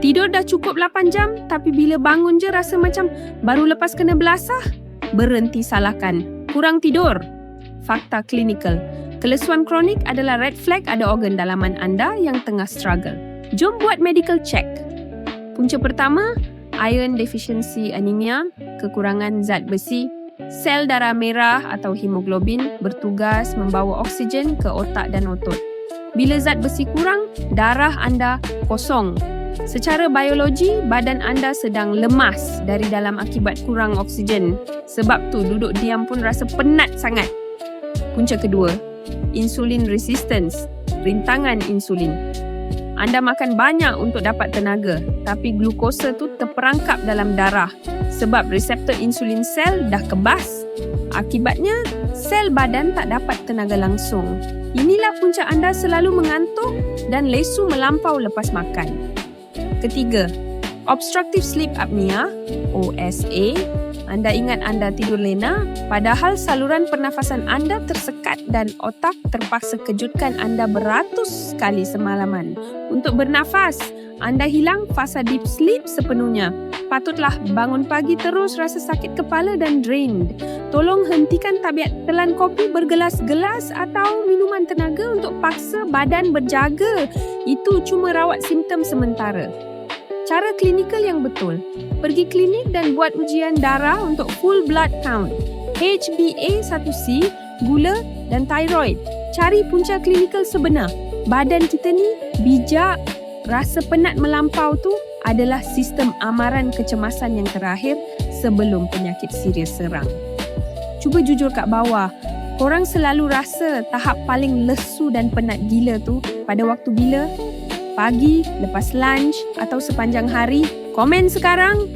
Tidur dah cukup 8 jam tapi bila bangun je rasa macam baru lepas kena belasah? Berhenti salahkan. Kurang tidur. Fakta klinikal. Kelesuan kronik adalah red flag ada organ dalaman anda yang tengah struggle. Jom buat medical check. Punca pertama, iron deficiency anemia, kekurangan zat besi. Sel darah merah atau hemoglobin bertugas membawa oksigen ke otak dan otot. Bila zat besi kurang, darah anda kosong. Secara biologi, badan anda sedang lemas dari dalam akibat kurang oksigen. Sebab tu duduk diam pun rasa penat sangat. Punca kedua, insulin resistance, rintangan insulin. Anda makan banyak untuk dapat tenaga, tapi glukosa tu terperangkap dalam darah sebab reseptor insulin sel dah kebas. Akibatnya, sel badan tak dapat tenaga langsung. Inilah punca anda selalu mengantuk dan lesu melampau lepas makan. Ketiga, obstructive sleep apnea, OSA. Anda ingat anda tidur lena, padahal saluran pernafasan anda tersekat dan otak terpaksa kejutkan anda beratus kali semalaman. Untuk bernafas, anda hilang fasa deep sleep sepenuhnya. Patutlah bangun pagi terus rasa sakit kepala dan drained. Tolong hentikan tabiat telan kopi bergelas-gelas atau minuman tenaga untuk paksa badan berjaga. Itu cuma rawat simptom sementara. Cara klinikal yang betul, pergi klinik dan buat ujian darah untuk full blood count, HbA1c, gula dan thyroid. Cari punca klinikal sebenar. Badan kita ni bijak, rasa penat melampau tu adalah sistem amaran kecemasan yang terakhir sebelum penyakit serius serang. Cuba jujur kat bawah, korang selalu rasa tahap paling lesu dan penat gila tu pada waktu bila? Pagi, lepas lunch atau sepanjang hari? Komen sekarang.